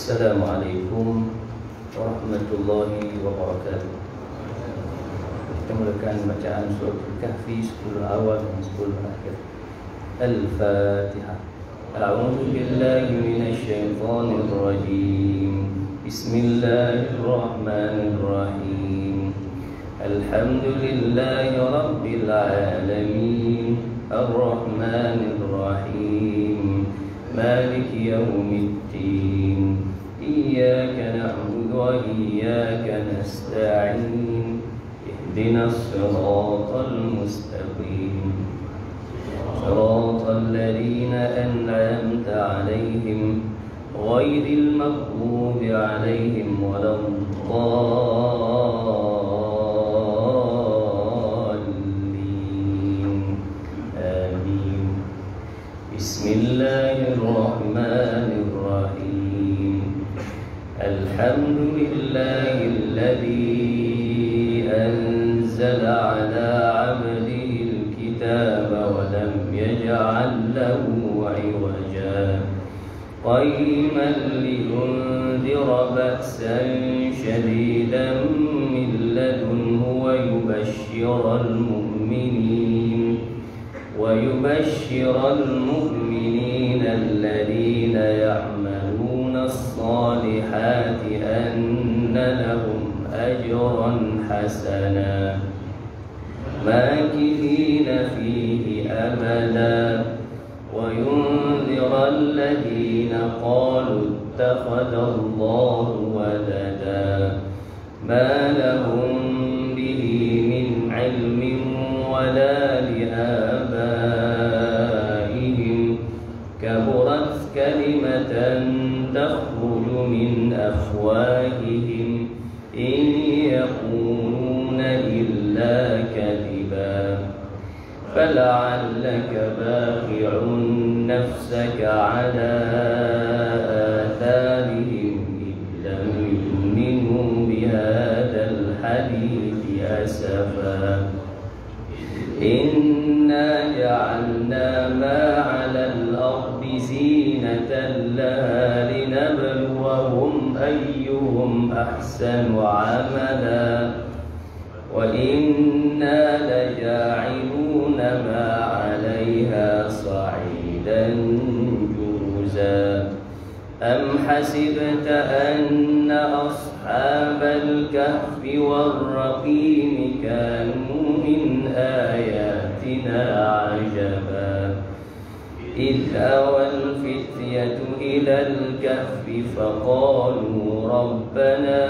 Assalamualaikum warahmatullahi wabarakatuh. Kita mulakan bacaan surah Al-Kahfi 10 awal dan 10 akhir. Al-Fatihah. A'udzu billahi minasy syaithanir rajim. Bismillahirrahmanirrahim. Alhamdulillahi rabbil alamin. Ar-Rahmanir Rahim. Maliki yaumiddin. Iyyaka na'budu wa iyyaka nasta'in. Ihdinas siratal mustaqim. Siratal ladzina an'amta 'alaihim ghairil maghdubi 'alaihim waladdallin. Amin. Bismillahirrahmanirrahim. Alhamdulillahilladzi anzala 'ala 'abdihi al-kitaba wa lam yaj'al lahu 'iwaja qayyiman liyunzira ba'san shadidan min ladunhu wa yubashshiral mu'minina alladhina ya'maluna as-salihati anna lahum ajran hasana makithina fihi abada wa yunzira alladhina qalu ittakhadallahu walada ma lahum bihi min 'ilmin wala li'abaihim kaburat kalimatan takhruju min afwahihim in yaquluna illa kadhiba fala'allaka baqi'un nafsaka 'ala atharihim in lam yu'minu bihadzal hadithi asafa. Inna ja'alna ma 'alal ardi zinatan laha linabluwahum ayyuhum ahsanu 'amala wa inna laja'iluna ma 'alayha sa'idan juruza. Am hasibta anna ashabal kahfi war-raqim kanu min ayatina 'ajaba idh awal fityatu ilal kahfi faqalu rabbana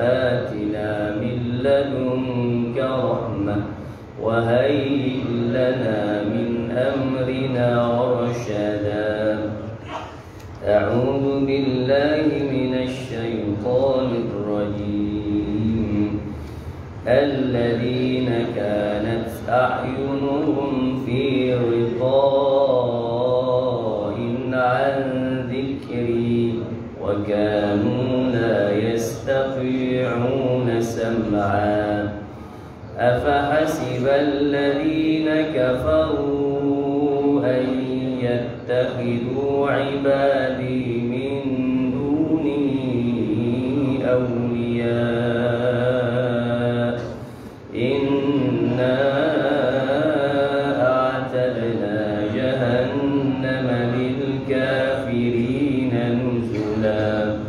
atina min ladunka rahmah wa hayyi lana min amrina rashada. A'udzu billahi minasy syaithanir rajim. Alladzina kanat a'yunuhum fi ghita'in 'an dhikri wa kanu la yastati'una sam'a. Afahasiba alladzina kafaru an yattakhidhu 'ibadi min duni awliya. Inna a'tadna jahannama lil kafirina nuzula.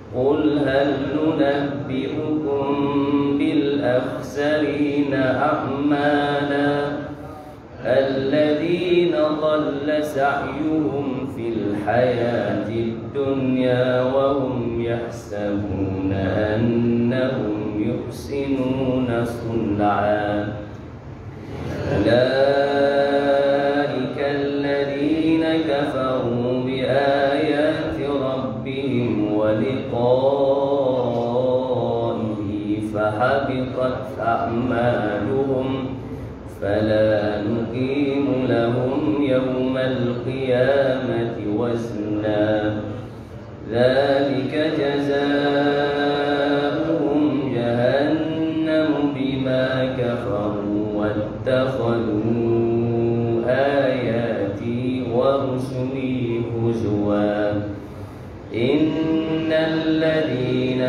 Qul hal nunabbi'ukum bil akhsarina a'mala alladhina dhalla sa'yuhum fil hayatid dunya wa hum yahsabuna annahum yuhsinuna sun'a. Ulaika alladhina kafaru bi ayati rabbihim wa liqa'ihi fahabitat a'maluhum فلا نقيم لهم يوم القيامة وزنا ذلك جزاؤهم جهنم بما كفروا واتخذوا آياتي ورسلي هزوا الذين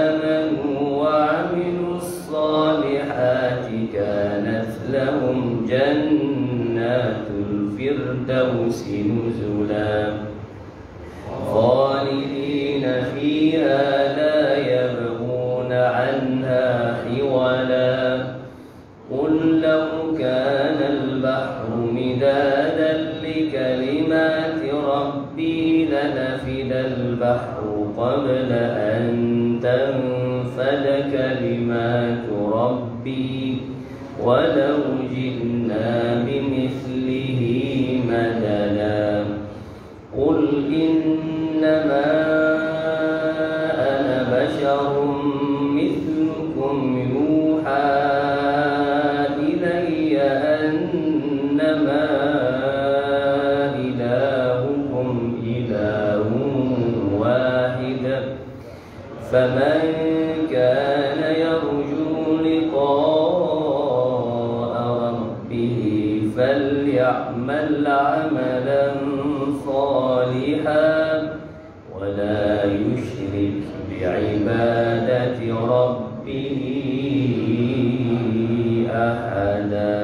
آمنوا وعملوا الصالحات كانت لهم جنات الفردوس نزلا خالدين فيها لا يبغون عنها حولا قل لو كان البحر مدادا لكلمات ربي لنفد البحر قبل أن تنفد كلمات ربي ولو جئنا بمثله مددا قل إنما أنا بشر مثلكم يوحى إلي أنما إلهكم إله واحد فمن كان يرجو لقاء ربه فليعمل عملا صالحا ولا يشرك بعبادة ربه أحدا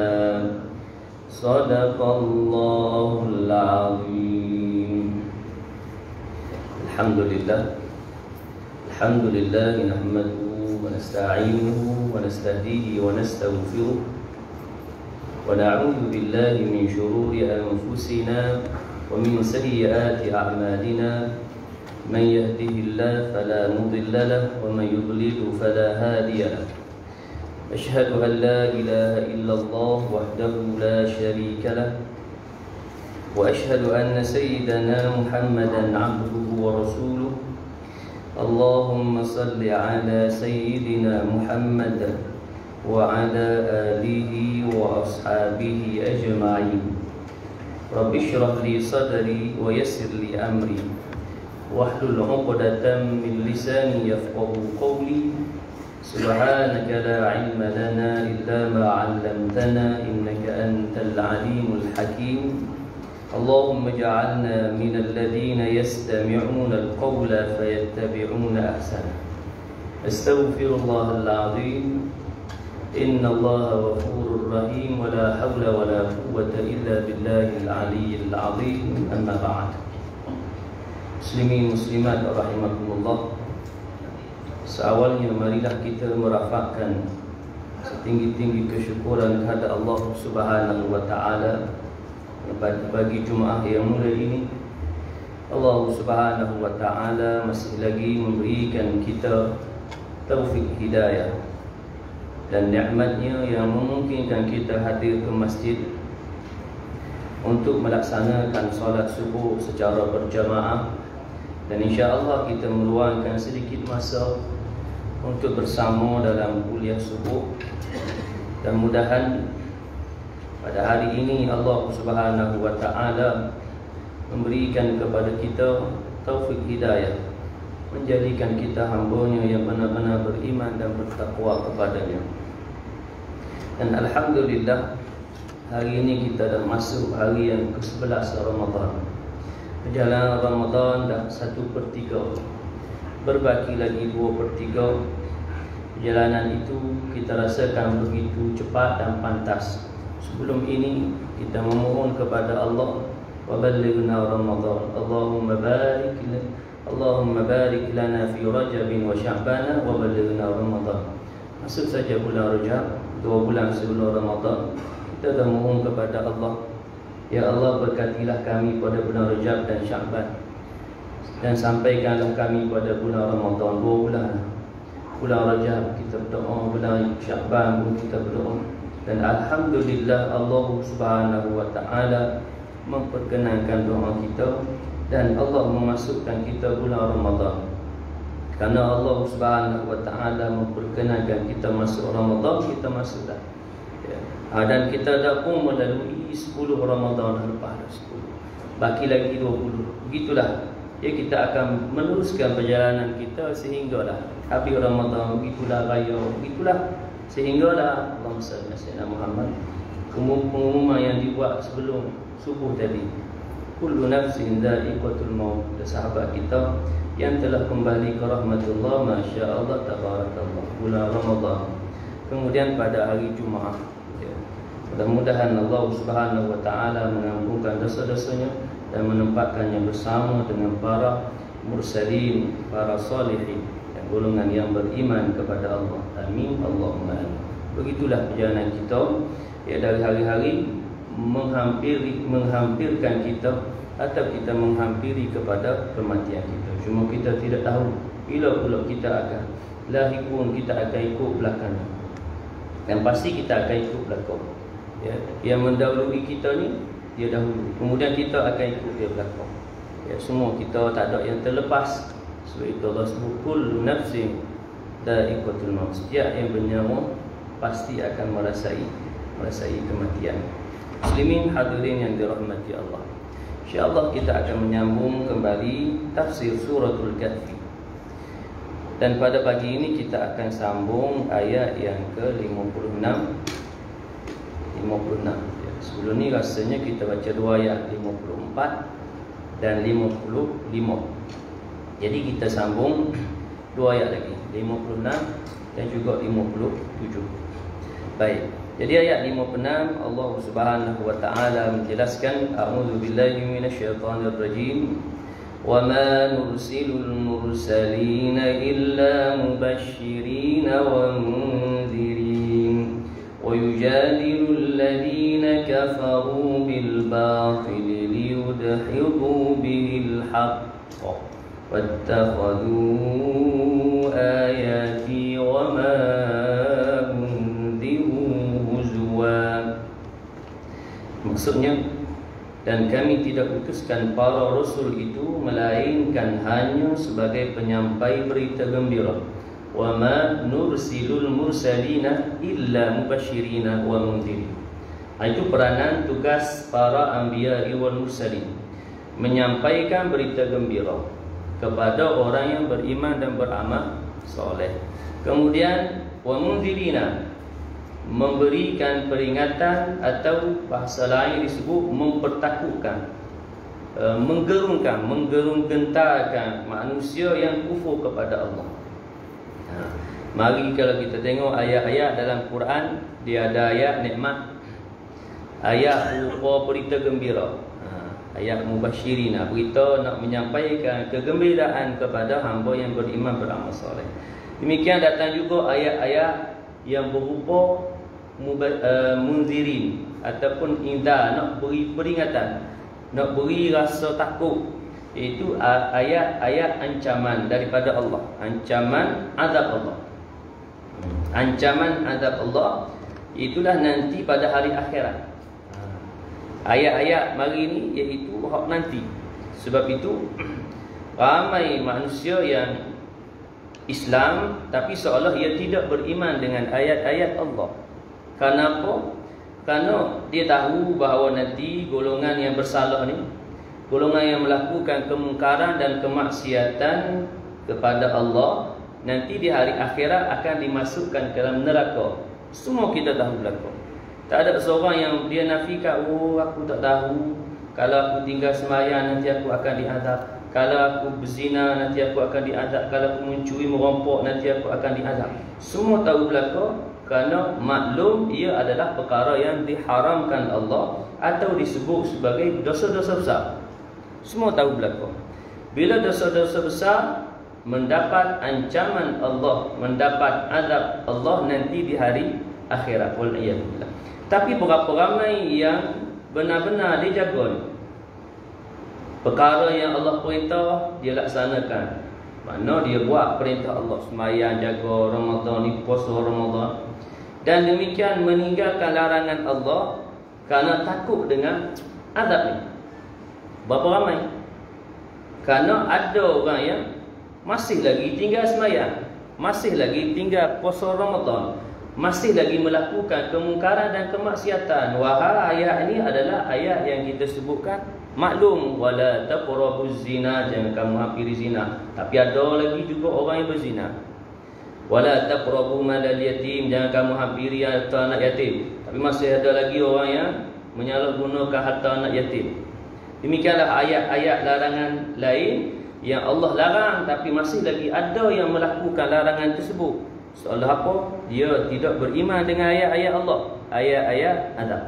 صدق الله العظيم. الحمد لله نحمده ونستعينه ونستهديه ونستغفره ونعوذ بالله من شرور أنفسنا ومن سيئات أعمالنا من يهده الله فلا مضل له ومن يضلل فلا هادي له أشهد أن لا إله إلا الله وحده لا شريك له وأشهد أن سيدنا محمدا عبده ورسوله اللهم صل على سيدنا محمد وعلى آله وأصحابه أجمعين رب اشرح لي صدري ويسر لي أمري واحلل عقدة من لساني يفقهوا قولي سبحانك لا علم لنا إلا ما علمتنا إنك أنت العليم الحكيم اللهم اجعلنا من الذين يستمعون القول فيتبعون أحسنه أستغفر الله العظيم إن الله غفور رحيم ولا حول ولا قوة إلا بالله العلي العظيم أما بعد Muslimin muslimat rahimakumullah. Seawalnya marilah kita merafakkan setinggi-tinggi kesyukuran kepada Allah Subhanahu wa taala pada pagi Jumaat yang mulia ini. Allah Subhanahu wa taala masih lagi memberikan kita taufik hidayah dan nikmatnya yang memungkinkan kita hadir ke masjid untuk melaksanakan solat subuh secara berjamaah. Dan insya-Allah kita meluangkan sedikit masa untuk bersama dalam kuliah subuh. Dan mudahan pada hari ini Allah Subhanahu wa taala memberikan kepada kita taufik hidayah, menjadikan kita hamba-Nya yang benar-benar beriman dan bertakwa kepada-Nya. Dan alhamdulillah hari ini kita dah masuk hari yang ke-11 Ramadan. Perjalanan Ramadan dah 1/3, berbaki lagi 2/3. Perjalanan itu kita rasakan begitu cepat dan pantas. Sebelum ini kita memohon kepada Allah, wa ballighna Ramadan, Allahumma barik lana fi Rajab wa Sya'ban wa ballighna Ramadan. Masuk saja bulan Rajab, 2 bulan sebelum Ramadan, kita dah mohon kepada Allah, ya Allah berkatilah kami pada bulan Rajab dan Sya'ban, dan sampaikanlah kami pada bulan Ramadan, 2 bulan. Bulan Rajab kita berdoa, bulan Sya'ban pun kita berdoa. Dan alhamdulillah Allah Subhanahu wa taala memperkenankan doa kita dan Allah memasukkan kita bulan Ramadan. Karena Allah Subhanahu wa taala memperkenankan kita masuk Ramadan, kita masuklah. Dan kita dah pun melalui 10 Ramadan lepas dah 10. Baki lagi 20. Begitulah. Ya, kita akan meneruskan perjalanan kita sehinggalah habis Ramadan, begitulah raya, begitulah sehinggalah Allahumma salli ala Muhammad. Pengumuman yang dibuat sebelum subuh tadi. kullu nafsin dha'iqatul maut. Sahabat kita yang telah kembali ke rahmatullah, masya-Allah tabarakallah, bulan Ramadan. Kemudian pada hari Jumaat, ya. Mudah-mudahan Allah Subhanahu wa taala mengampunkan dosa-dosanya dan menempatkannya bersama dengan para mursalin, para salihin, dan golongan yang beriman kepada Allah. Amin, Allahumma amin. Begitulah perjalanan kita, ya, dari hari-hari menghampirkan kita atau kita menghampiri kepada kematian kita. Cuma kita tidak tahu bila pula kita akan lahir pun kita akan ikut belakang. Dan pasti kita akan ikut belakang. Ya, yang mendahului kita ni dia dahulu, kemudian kita akan ikut dia belakang. Ya, semua kita tak ada yang terlepas. Sebab itu Allah sebut kullu nafsin dha'iqatul maut. Setiap yang bernyawa pasti akan merasai kematian. Muslimin hadirin yang dirahmati Allah, insya-Allah kita akan menyambung kembali tafsir suratul Kahfi. Dan pada pagi ini kita akan sambung ayat yang ke-56. Ya, sebelum ni rasanya kita baca dua ayat 54 dan 55. Jadi kita sambung dua ayat lagi, 56 dan juga 57. Baik. Jadi ayat 56 Allah Subhanahu wa taala menjelaskan, a'udzu billahi minasyaitonir rajim. Wa ma nursilul mursalina illa mubasysyirin wa mundzirin wa yujadilul ladzina kafaru bil batil liyudhibu bil haqq wattakhadhu ayati wa ma maksudnya, dan kami tidak utuskan para rasul itu melainkan hanya sebagai penyampai berita gembira. Wa ma nursilul mursalina illa mubashirina wa mundzirin. Itu peranan tugas para anbiya wal mursalin, menyampaikan berita gembira kepada orang yang beriman dan beramal soleh. Kemudian wa mundzirina, memberikan peringatan atau bahasa lain disebut mempertakutkan, menggerung-gentarkan manusia yang kufur kepada Allah. Mari kalau kita tengok ayat-ayat dalam Quran, dia ada ayat nikmat, ayat berupa berita gembira, ayat mubasyirina, berita nak menyampaikan kegembiraan kepada hamba yang beriman beramal soleh. Demikian datang juga ayat-ayat yang berupa munzirin ataupun indah, nak beri peringatan, nak beri rasa takut, iaitu ayat-ayat ancaman daripada Allah, ancaman azab Allah. Ancaman azab Allah itulah nanti pada hari akhirat. Ayat-ayat mari ni iaitu hak nanti. Sebab itu ramai manusia yang Islam tapi seolah ia tidak beriman dengan ayat-ayat Allah. Kenapa? Kerana dia tahu bahawa nanti golongan yang bersalah ni, golongan yang melakukan kemungkaran dan kemaksiatan kepada Allah, nanti di hari akhirat akan dimasukkan ke dalam neraka. Semua kita tahu belaka. Tak ada seorang yang dia nafikan, oh aku tak tahu, kalau aku tinggal sembahyang nanti aku akan diazab, kalau aku berzina nanti aku akan diazab, kalau aku mencuri merampok nanti aku akan diazab. Semua tahu belaka, kerana maklum ia adalah perkara yang diharamkan Allah atau disebut sebagai dosa-dosa besar. Semua tahu belaka. Bila dosa-dosa besar mendapat ancaman Allah, mendapat azab Allah nanti di hari akhirat, wal'iyadzubillah. Tapi berapa ramai yang benar-benar dia jaga ni? Perkara yang Allah perintah dia laksanakan. Mana dia buat perintah Allah, sembahyang, jaga Ramadan ni, puasa Ramadan, dan demikian meninggalkan larangan Allah kerana takut dengan azab ni. Berapa ramai? Kerana ada orang yang masih lagi tinggal sembahyang, masih lagi tinggal puasa Ramadan, masih lagi melakukan kemungkaran dan kemaksiatan. Wahai ayat ini adalah ayat yang kita sebutkan maklum, wala taqrabuz zina, jangan kamu hampiri zina. Tapi ada lagi juga orang yang berzina. Wala taqrabu malal yatim, jangan kamu hampiri harta anak yatim. Tapi masih ada lagi orang yang menyalahgunakan harta anak yatim. Demikianlah ayat-ayat larangan lain yang Allah larang, tapi masih lagi ada yang melakukan larangan tersebut. Soalan apa? Dia tidak beriman dengan ayat-ayat Allah, ayat-ayat azab.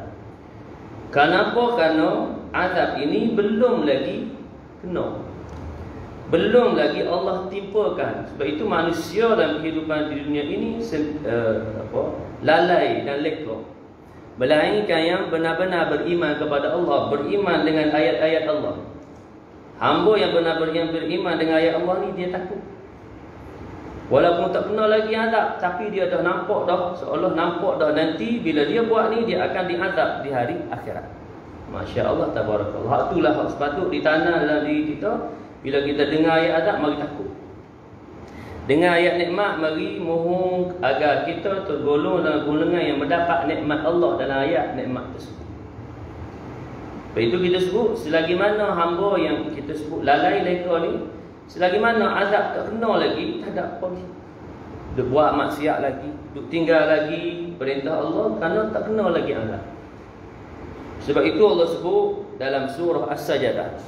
Kenapa? Kerana azab ini belum lagi kena, belum lagi Allah timpakan. Sebab itu manusia dalam kehidupan di dunia ini lalai dan leka. Melainkan yang benar-benar beriman kepada Allah, beriman dengan ayat-ayat Allah. Hamba yang benar-benar beriman dengan ayat Allah ni, dia takut. Walaupun tak pernah lagi azab, tapi dia dah nampak dah, seolah nampak dah nanti bila dia buat ni, dia akan diazab di hari akhirat. Masya Allah, tabarakallah. Hak itulah hak sepatut ditanam dalam diri kita. Bila kita dengar ayat azab, mari takut. Dengar ayat nikmat, mari mohon agar kita tergolong dalam golongan yang mendapat nikmat Allah dalam ayat nikmat tersebut. Sebab itu kita sebut, selagi mana hamba yang kita sebut lalai leka ni, selagi mana azab tak kena lagi, tak ada apa lagi. Duk buat maksiat lagi, duk tinggal lagi perintah Allah, kerana tak kena lagi azab. Sebab itu Allah sebut dalam surah As-Sajdah,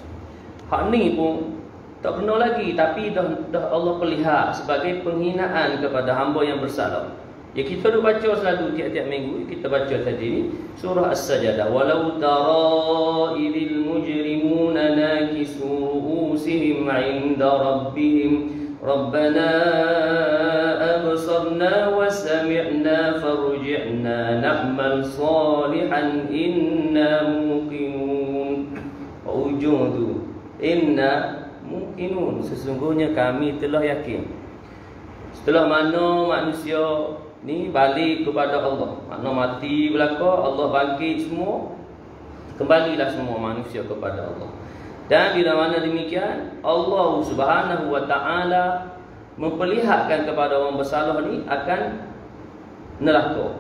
hak ni pun tak kena lagi, tapi dah Allah pelihara sebagai penghinaan kepada hamba yang bersalah. Ya, kita dah baca selalu tiap-tiap minggu. Kita baca tadi ni surah As-Sajdah, walau tara idil mujrimuna nakisu ru'usihim 'inda rabbihim rabbana absarna wa sami'na farji'na na'mal salihan inna muqinun. Ujung tu inna muqinun, sesungguhnya kami telah yakin. Setelah mana manusia ni balik kepada Allah, makna mati belaka, Allah bangkit semua, kembalilah semua manusia kepada Allah. Dan bila mana demikian, Allah Subhanahu wa ta'ala memperlihatkan kepada orang bersalah ni akan neraka.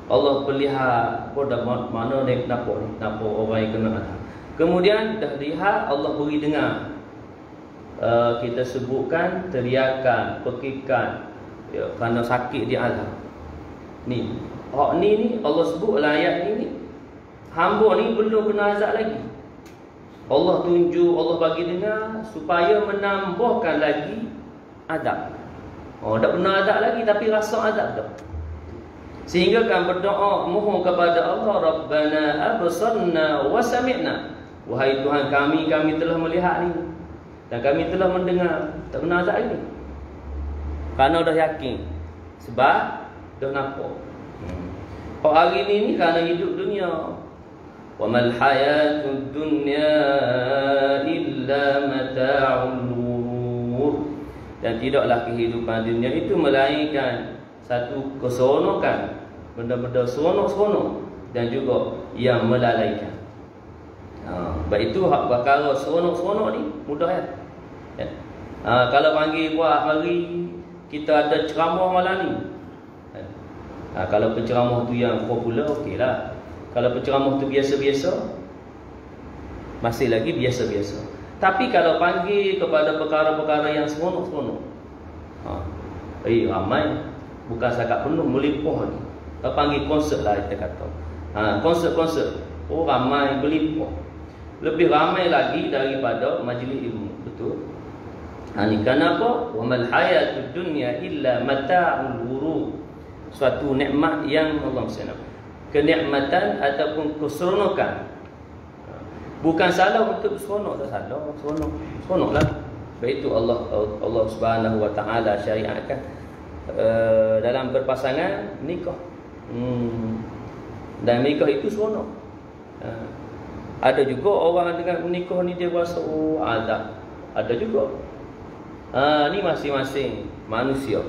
Allah perlihat pada mana dia nampak orang yang kena azab. Kemudian dah lihat, Allah beri dengar, kita sebutkan teriakan, pekikan, ya, kerana sakit dia azab. Ni, hak ni Allah sebut dalam ayat ni, hamba ni belum kena azab lagi. Allah tunjuk, Allah bagi dengar supaya menambahkan lagi azab. Tak pernah azab lagi, tapi rasa azab dah. Sehingga kan berdoa, mohon kepada Allah, Rabbana absarna wa sami'na. Wahai Tuhan kami, kami telah melihat ni dan kami telah mendengar. Tak pernah azab lagi, kerana dah yakin, sebab dah nampak. Hari ni kerana hidup dunia. Wa mal hayatud dunya illa mata'ul ghurur. Dan tidaklah kehidupan dunia itu melainkan satu keseronokan, benda-benda seronok-seronok dan juga yang melalaikan. Sebab itu hak perkara seronok-seronok ni mudah ya. Kalau panggil buat mari kita ada ceramah malam ni. Kalau penceramah tu yang popular, okeylah. Kalau penceramah tu biasa-biasa, masih lagi biasa-biasa. Tapi kalau panggil kepada perkara-perkara yang seronok-seronok, ramai, bukan setakat penuh, melimpah ni. Kalau panggil konsert lah kita kata, konsert-konsert, ramai, melimpah. Lebih ramai lagi daripada majlis ilmu. Betul? Ni kenapa? Wa mal hayatud dunya illa mata'ul ghurur. Suatu nikmat yang Allah SWT, kenikmatan ataupun keseronokan. Bukan salah untuk seronok, tak salah, seronoklah. Sebab itu Allah Subhanahu wa ta'ala syariatkan dalam berpasangan nikah. Dan nikah itu seronok. Ada juga orang dengan menikah ni dia rasa azab. Ada juga. Ni masing-masing manusia.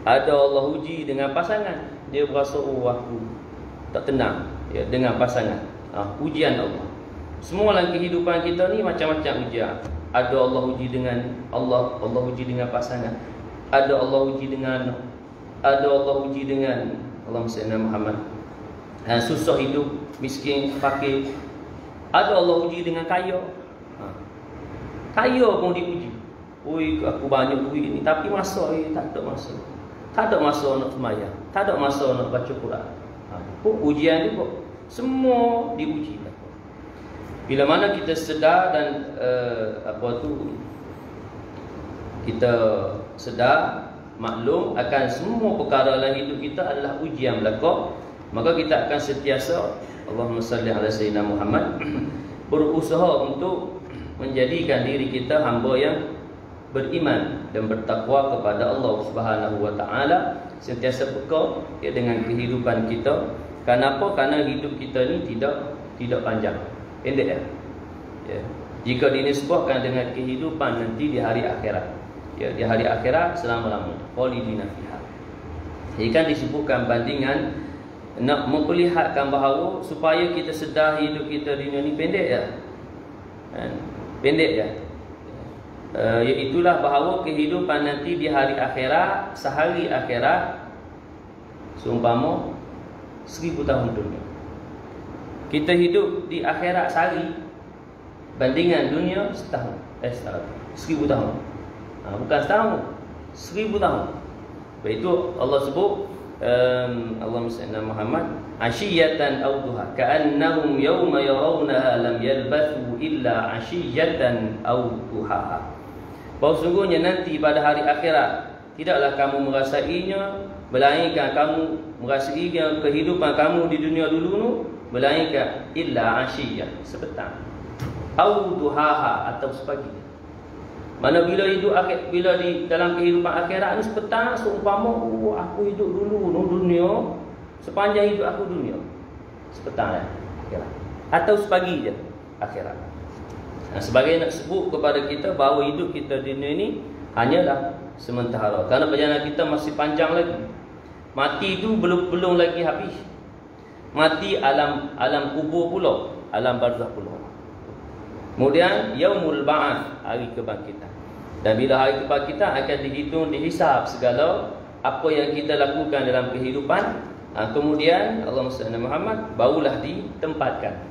Ada Allah uji dengan pasangan, dia berasa aku tak tenang ya, dengan pasangan. Ujian Allah. Semua dalam kehidupan kita ni macam-macam ujian. Ada Allah uji dengan Allah uji dengan pasangan. Ada Allah uji dengan Allahumma Muhammad. Susah hidup, miskin, fakir. Ada Allah uji dengan kaya. Kaya pun diuji. Oi, aku banyak duit ni, tapi masa tak ada masa. Tak ada masa nak sembahyang, tak ada masa nak baca Quran. Ujian ni kok semua diuji. Bila mana kita sedar dan kita sedar, maklum akan semua perkara dalam hidup kita adalah ujian belaka, maka kita akan sentiasa, Allahumma salli ala sayyidina Muhammad, berusaha untuk menjadikan diri kita hamba yang beriman dan bertakwa kepada Allah Subhanahu wa taala, sentiasa peka ya, dengan kehidupan kita. Kenapa? Kerana hidup kita ni tidak panjang, pendek ya. Jika dinisbahkan dengan kehidupan nanti di hari akhirat, ya, di hari akhirat selama-lamanya, khalidina fiha. Jadi kan disebutkan bandingan nak memperlihatkan bahawa supaya kita sedar hidup kita di dunia ni pendek ya. Pendek ya. Iaitulah bahawa kehidupan nanti di hari akhirat, sehari akhirat seumpama 1000 tahun dunia. Kita hidup di akhirat sehari, bandingan dunia setahun. 1000 tahun. Bukan setahun, 1000 tahun. Sebab itu Allah sebut Allahumma salli ala Muhammad, ashiyatan aw duha ka'annahum yawma yarawnaha lam yalbathu illa ashiyatan aw duha. Bahawa sungguhnya nanti pada hari akhirat tidaklah kamu merasainya, melainkan kamu merasai kehidupan kamu di dunia dulu tu, melainkan illa ashiyah, sepetang, aw duhaha, atau sepagi. Mana bila hidup akhir, bila di dalam kehidupan akhirat ni sepetang, seumpama aku hidup dulu dunia, sepanjang hidup aku dunia, sepetang ya akhirat, atau sepagi je akhirat. Sebagai nak sebut kepada kita bahawa hidup kita di dunia ni hanyalah sementara, kerana perjalanan kita masih panjang lagi. Mati itu belum lagi habis. Mati alam kubur pula, alam barzakh pula. Kemudian yaumul ba'ats, hari kebangkitan. Dan bila hari kebangkitan akan dihitung, dihisab segala apa yang kita lakukan dalam kehidupan. Kemudian Allahumma salli ala Muhammad, barulah ditempatkan.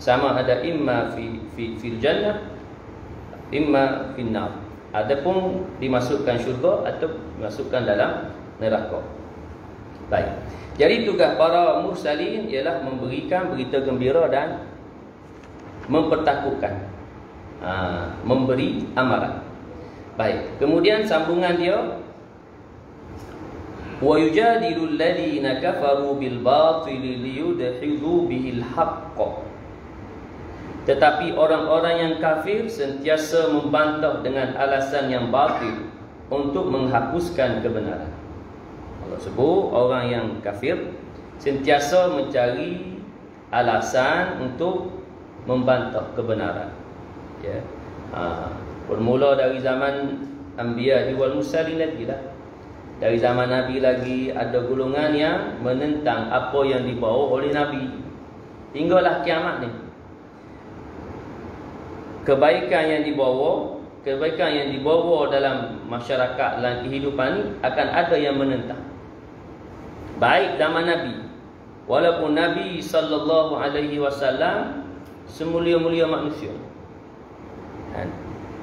Sama ada imma fil jannah, imma fin nar. Adapun dimasukkan syurga atau dimasukkan dalam neraka. Baik. Jadi tugas para mursalin ialah memberikan berita gembira dan mempertakutkan, memberi amaran. Baik, kemudian sambungan dia, wa yujadilul ladina kafaru bil batili liyudhidu bihil haqq. Tetapi orang-orang yang kafir sentiasa membantah dengan alasan yang batil untuk menghapuskan kebenaran. Allah sebut orang yang kafir sentiasa mencari alasan untuk membantah kebenaran. Ya. Bermula dari zaman Anbiya wal Mursalin lagi lah. Dari zaman Nabi lagi ada golongan yang menentang apa yang dibawa oleh Nabi. Hinggalah kiamat ni. Kebaikan yang dibawa dalam masyarakat, dalam kehidupan ni akan ada yang menentang. Baik zaman Nabi, walaupun Nabi sallallahu alaihi wasallam semulia-mulia manusia,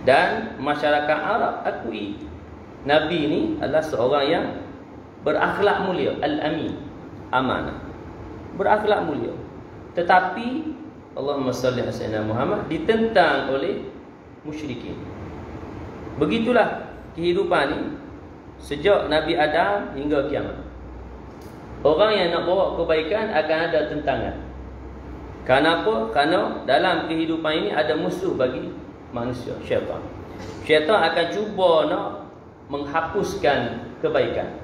dan masyarakat Arab akui Nabi ni adalah seorang yang berakhlak mulia, al-amin, amanah, berakhlak mulia. Tetapi Allahumma salli ala sayyidina Muhammad ditentang oleh musyrikin. Begitulah kehidupan ni sejak Nabi Adam hingga kiamat. Orang yang nak bawa kebaikan akan ada tentangan. Kenapa? Kerana dalam kehidupan ini ada musuh bagi manusia, syaitan. Syaitan akan cuba nak menghapuskan kebaikan.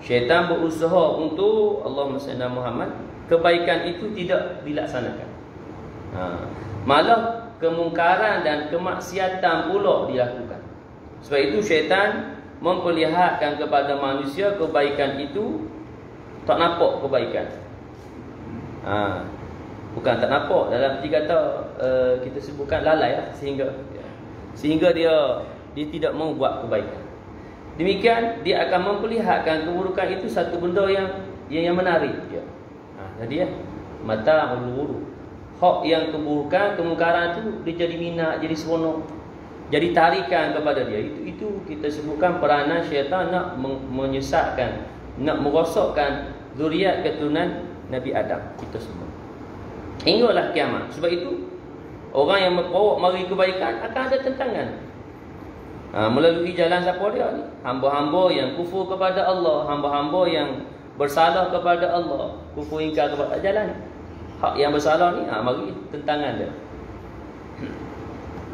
Syaitan berusaha untuk, Allahumma salli ala Muhammad, kebaikan itu tidak dilaksanakan. Malah kemungkaran dan kemaksiatan pula dilakukan. Sebab itu syaitan memperlihatkan kepada manusia kebaikan itu tak nampak kebaikan. Bukan tak nampak, dalam arti kata kita sebutkan lalai lah, sehingga dia tidak mau buat kebaikan. Demikian dia akan memperlihatkan keburukan itu satu benda yang menarik dia. Jadi mata ulu-ulu. Hak yang keburukan, kemungkaran itu dia jadi minat, jadi seronok, jadi tarikan kepada dia. Itu kita sebutkan peranan syaitan nak menyesatkan, nak merosakkan zuriat keturunan Nabi Adam kita semua hinggalah kiamat. Sebab itu Orang yang bawa mari kebaikan akan ada tentangan. Melalui jalan siapa dia ni? Hamba-hamba yang kufur kepada Allah, hamba-hamba yang bersalah kepada Allah, kufur ingkar kepada jalan. Hak yang bersalah ni, mari tentangan dia.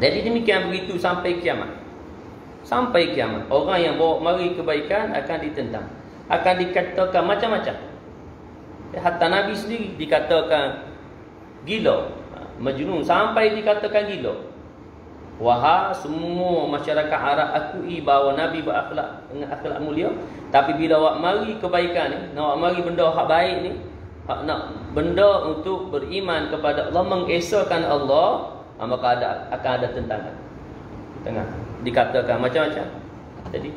Jadi demikian begitu sampai kiamat. Sampai kiamat. Orang yang bawa mari kebaikan akan ditentang. Akan dikatakan macam-macam. Hatta Nabi sendiri dikatakan gila, majnun, sampai dikatakan gila. Wahai semua masyarakat Arab, akui bahawa Nabi berakhlak dengan akhlak mulia, tapi bila awak mari kebaikan ni, nak mari benda hak baik ni, hak nak benda untuk beriman kepada Allah, mengesahkan Allah, maka akan ada tentangan. Tengah dikatakan macam-macam. Jadi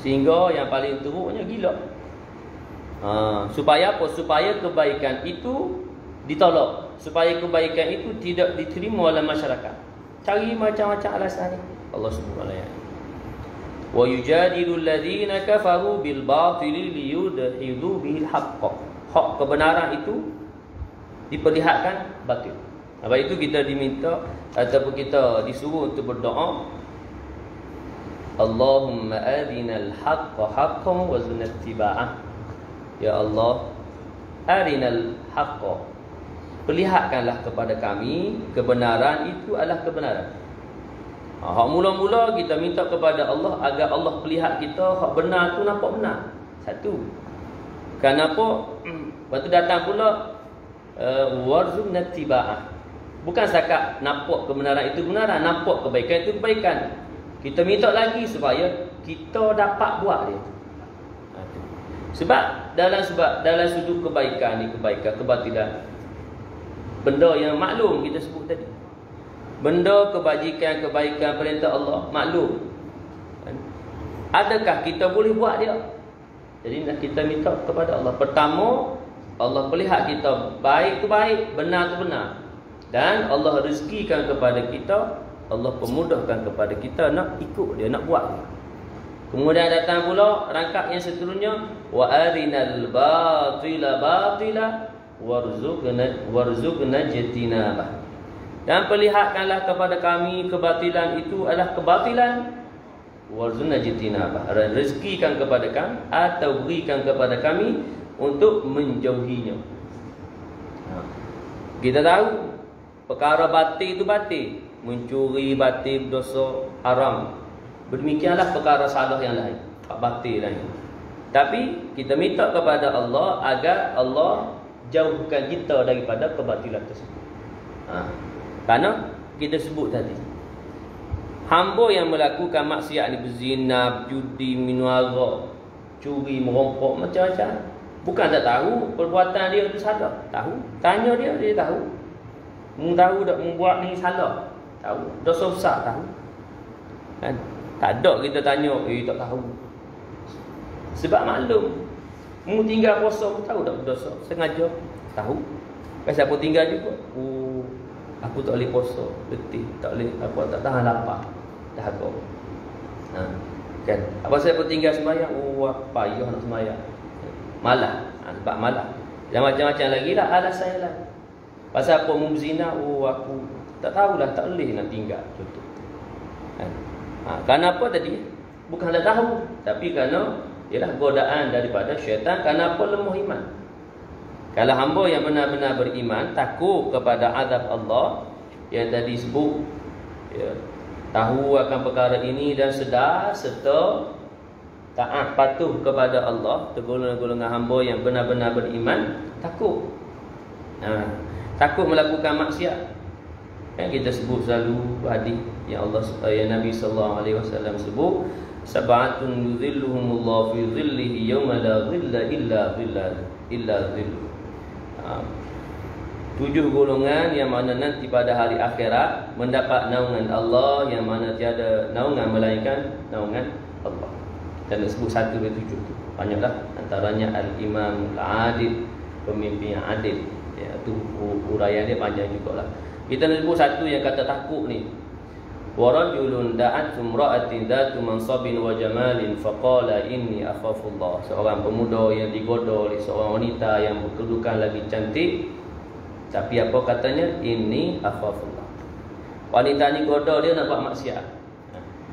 sehingga yang paling teruknya gila. Supaya apa? Supaya kebaikan itu ditolak, supaya kebaikan itu tidak diterima oleh masyarakat. Cari macam-macam alasan ni. Allah sebut ayat. Wa yujadilul ladzina kafaru bil batili liyudhidu bihil haqq. Hak kebenaran itu diperlihatkan batil. Sebab itu kita diminta ataupun kita disuruh untuk berdoa, Allahumma arinal haqqa haqqan warzuqna ittiba'ah. Ya Allah, arinal haqqa, perlihatkanlah kepada kami kebenaran itu adalah kebenaran. Hak mula-mula kita minta kepada Allah agar Allah perlihat kita hak benar tu nampak benar. Satu. Kenapa? Lepas tu datang pula warzuqna ittiba'ah. Bukan setakat nampak kebenaran itu kebenaran, nampak kebaikan itu kebaikan. Kita minta lagi supaya kita dapat buat dia. Sebab dalam sudut kebaikan ni, kebaikan, kebatilan, benda yang maklum kita sebut tadi. Benda kebajikan, kebaikan, perintah Allah maklum. Adakah kita boleh buat dia? Jadi kita minta kepada Allah. Pertama, Allah perlihat kita baik tu baik, benar tu benar. Dan Allah rezekikan kepada kita, Allah pemudahkan kepada kita nak ikut dia, nak buat dia. Kemudian datang pula rangkap yang seterusnya, wa arinal batila batila warzuqna jatinabah. Dan perlihatkanlah kepada kami kebatilan itu adalah kebatilan, warzuqna jatinabah. Rezekikan kepada kami atau berikan kepada kami untuk menjauhinya. Kita tahu perkara batil itu batil, mencuri batil, dosa haram. Demikianlah perkara salah yang lain, hak batil lain. Tapi kita minta kepada Allah agar Allah jauhkan kita daripada kebatilan tersebut. Kerana kita sebut tadi, hamba yang melakukan maksiat ni, berzina, judi, minum arak, curi, merompak, macam-macam, bukan tak tahu perbuatan dia itu salah. Tahu. Tanya dia, dia tahu. Tahu tak membuat ni salah. Tahu. Dosa besar, tahu. Kan? Tak ada kita tanya, tak tahu. Sebab maklum. Mu tinggal puasa pun tahu tak berdosa. Sengaja tahu. Pasal apa tinggal juga. Aku tak boleh puasa. Letih. Tak boleh apa, tak tahan lapar. Dah agak. Kan? Apa saya pun tinggal sembahyang. Payah nak sembahyang. Malah. Sebab malah. Dan macam-macam lagi lah alasan yang lain. Pasal apa mu berzina, aku tak tahulah, tak boleh nak tinggal. Contoh. Kan? Kerana apa tadi? Bukan tak tahu, tapi kerana ialah godaan daripada syaitan. Kerana apa? Lemah iman. Kalau hamba yang benar-benar beriman, takut kepada azab Allah yang tadi sebut, ya, tahu akan perkara ini dan sedar serta taat patuh kepada Allah, tergolong-golongan hamba yang benar-benar beriman, takut. Takut melakukan maksiat. Kan kita sebut selalu hadis yang Allah, yang Nabi sallallahu alaihi wasallam sebut, sab'atun yudhilluhumullahu fi dhillihi yawma la dhilla illa dhilluh. 7 golongan yang mana nanti pada hari akhirat mendapat naungan Allah, yang mana tiada naungan melainkan naungan Allah. Dan sebut satu dari 7 tu. Banyaklah, antaranya al-imam al-adil, pemimpin yang adil. Ya, tu uraian dia panjang jugalah. Kita nak sebut satu yang kata takut ni. Wa rajulun da'at imra'atin dhatu mansabin wa jamalin faqala inni akhafullah. Seorang pemuda yang digoda oleh seorang wanita yang berkedudukan lagi cantik, tapi apa katanya? Inni akhafullah. Wanita ni goda dia nak buat maksiat.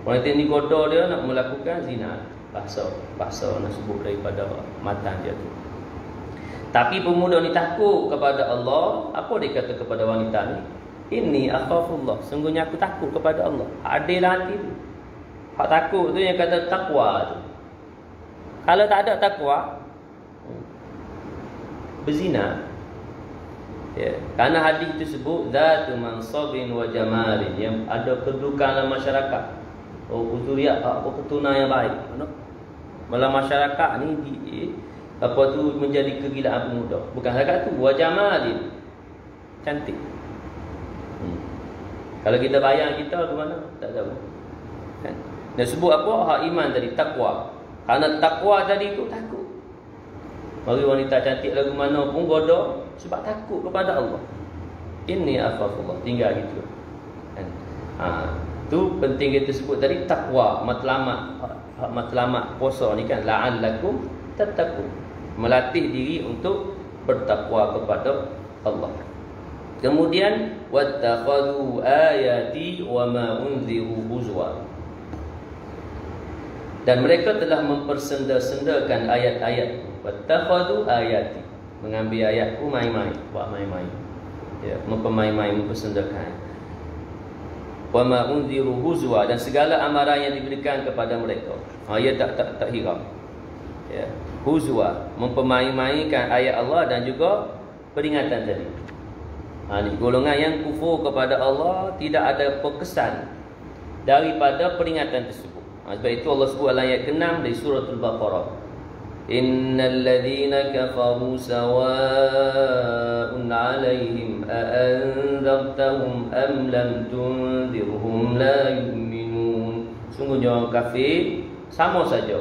Wanita ni goda dia nak melakukan zina. Bahasa nak sebut daripada matan dia tu. Tapi pemuda ni takut kepada Allah. Apa dia kata kepada wanita ni? Inni akhafullah. Sungguhnya aku takut kepada Allah. Adil hati tu. Hak takut tu yang kata takwa tu. Kalau tak ada takwa, berzina. Ya. Karena hadis tersebut zatu mansabin wa jamalin, yang ada kedudukan dalam masyarakat. Uzuriat apa keturunan yang baik. Malah masyarakat ni apa tu menjadi kegilaan pemuda. Bukan setakat tu, wa jamalin, cantik. Kalau kita bayang kita ke mana? Tak tahu. Kan? Dan sebut apa? Hak iman tadi, takwa. Karena takwa tadi tu takut. Mari wanita cantik lagu mana pun goda sebab takut kepada Allah. Inni akhafullah. Tinggal gitu. Kan? Tu penting kita sebut tadi takwa, matlamat. Hak matlamat puasa ni kan la'allakum tattaqun. Melatih diri untuk bertakwa kepada Allah. Kemudian wattakhadhu ayati wa ma unziru huzwa. Dan mereka telah mempersenda-sendakan ayat-ayat. Wattakhadhu ayati, mengambil ayatku main-main, buat main-main. Ya, mempermain-main, mempersendakan. Wa ma unziru huzwa, dan segala amaran yang diberikan kepada mereka. Ia tak hirau. Ya, huzwa, mempermain-mainkan ayat Allah dan juga peringatan tadi. Ni golongan yang kufur kepada Allah, tidak ada perkesan daripada peringatan tersebut. Sebab itu Allah sebut dalam ayat ke-6 dari surah Al-Baqarah. Innal ladzina kafaru sawa'un 'alaihim a anzartahum am lam tunzirhum la yu'minun. Sungguhnya orang kafir sama saja.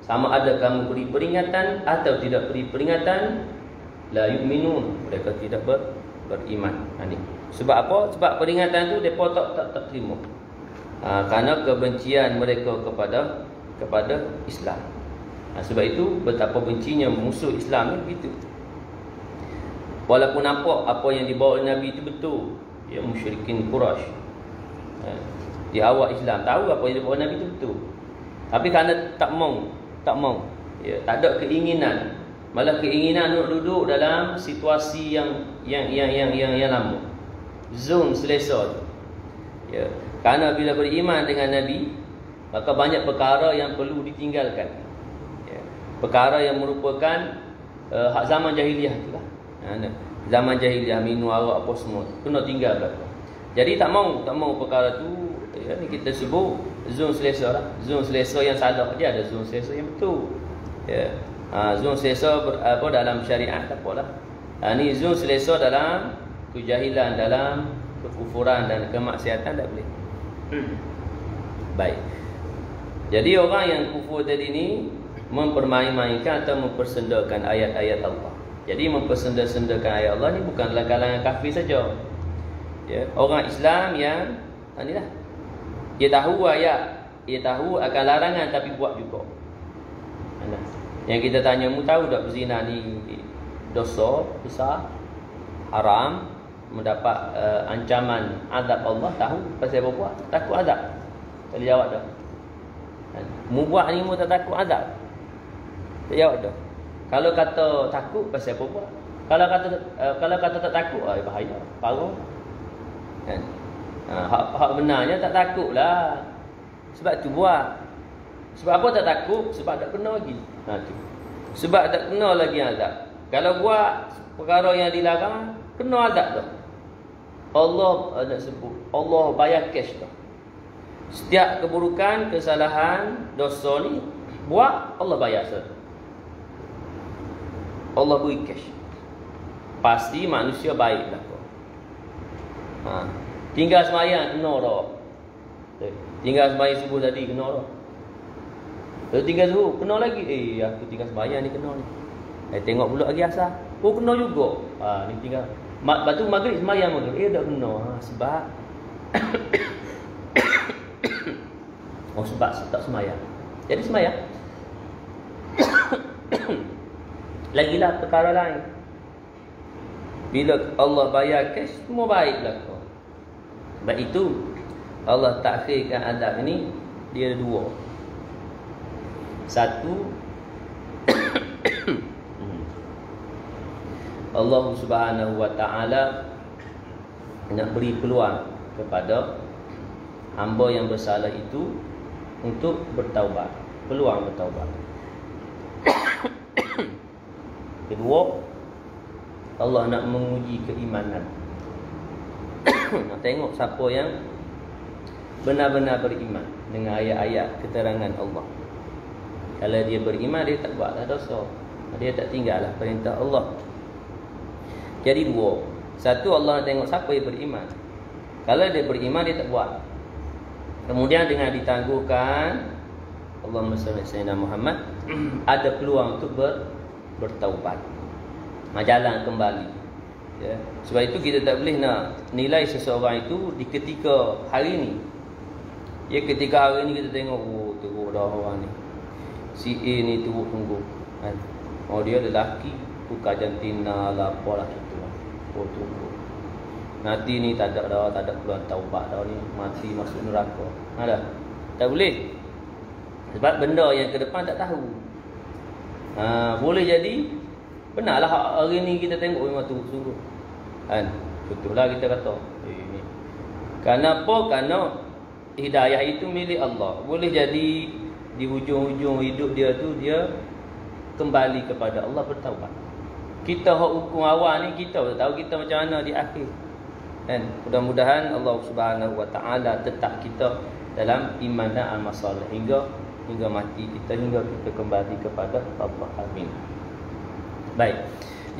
Sama ada kamu beri peringatan atau tidak beri peringatan, la yu'minun, mereka tidak beriman. Sebab apa? Sebab peringatan tu depa tak terima. Kerana kebencian mereka kepada Islam. Sebab itu betapa bencinya musuh Islam ni begitu. Walaupun nampak apa yang dibawa oleh Nabi itu betul, ya, musyrikin Quraisy di awal Islam tahu apa yang dibawa Nabi itu betul. Tapi kerana tak mau, ya, tak ada keinginan, malah keinginan untuk duduk dalam situasi yang lama, zon selesa tu. Ya, kerana bila beriman dengan Nabi, maka banyak perkara yang perlu ditinggalkan. Perkara yang merupakan hak zaman jahiliah itulah. Zaman jahiliah, minum arak apa semua kena tinggal belakang. Jadi tak mau perkara tu, ya, ni kita sebut zon selesa lah. Zon selesa yang salah dia, ada zon selesa yang betul. Ya. Zon selesa dalam syariat tak apalah. Ni zon selesa dalam kejahilan, dalam kekufuran dan kemaksiatan tak boleh. Baik. Jadi orang yang kufur tadi ni mempermain-mainkan atau mempersendakan ayat-ayat Allah. Jadi mempersenda-sendakan ayat Allah ni bukan dalam kalangan kafir saja. Ya, orang Islam yang inilah, dia tahu ayat, dia tahu akan larangan tapi buat juga. Yang kita tanya, mu tahu tak berzina ni dosa besar, haram, mendapat ancaman azab Allah? Tahu pasal apa buat? Takut azab. Tak boleh jawab dah. Mu buat ni mu tak takut azab? Tak jawab dah. Kalau kata takut pasal apa buat? Kalau kata tak takut, bahaya, parah. Kan? Hak benarnya tak takutlah. Sebab tu buat. Sebab apa tak takut? Sebab tak kena lagi. Tu. Sebab tak kena lagi azab. Kalau buat perkara yang dilarang, kena azab dah. Allah nak sebut, Allah bayar cash dah. Setiap keburukan, kesalahan, dosa ni buat, Allah bayar satu. Allah beri cash. Pasti manusia baik lah. Tinggal sembahyang kena dah. Tinggal sembahyang subuh tadi kena dah. Tinggal subuh kena lagi. Aku tinggal sembahyang ni kena ni. Tengok pula lagi asar. Oh kena juga. Ni tinggal. Lepas tu maghrib sembahyang maghrib. Tak kena. Sebab sebab tak sembahyang. Jadi sembahyang. Lagilah perkara lain. Bila Allah bayar cash, semua baiklah kau. Sebab itu Allah takhirkan azab ini dia dua. Satu, Allah Subhanahu wa taala nak beri peluang kepada hamba yang bersalah itu untuk bertaubat, peluang bertaubat. Kedua, Allah nak menguji keimanan. Nak tengok siapa yang benar-benar beriman dengan ayat-ayat keterangan Allah. Kalau dia beriman, dia tak buatlah dosa, dia tak tinggallah perintah Allah. Jadi dua. Satu, Allah nak tengok siapa yang beriman. Kalau dia beriman, dia tak buat. Kemudian dengan ditangguhkan Allahumma salli ala sayyidina Muhammad, ada peluang untuk bertaubat, jalan kembali, ya. Sebab itu kita tak boleh nak nilai seseorang itu di ketika hari ni. Ya, ketika hari ni kita tengok, oh teruk dah orang ni, si A ni teruk sungguh kan. Oh dia lelaki, tukar jantina lah, apalah itu. Oh teruk. Nanti ni tak ada peluang taubat dah ni, mati masuk neraka. Ada? Tak boleh. Sebab benda yang ke depan tak tahu. Boleh jadi benarlah hari ni kita tengok memang teruk sungguh. Kan? Betul lah kita kata. Ni. Kenapa? Kerana hidayah itu milik Allah. Boleh jadi di hujung-hujung hidup dia tu dia kembali kepada Allah, bertaubat. Kita hak hukum awal ni kita tak tahu kita macam mana di akhir. Kan? Mudah-mudahan Allah Subhanahu wa taala tetap kita dalam iman dan amal soleh hingga mati kita, hingga kita kembali kepada Allah. Amin. Baik.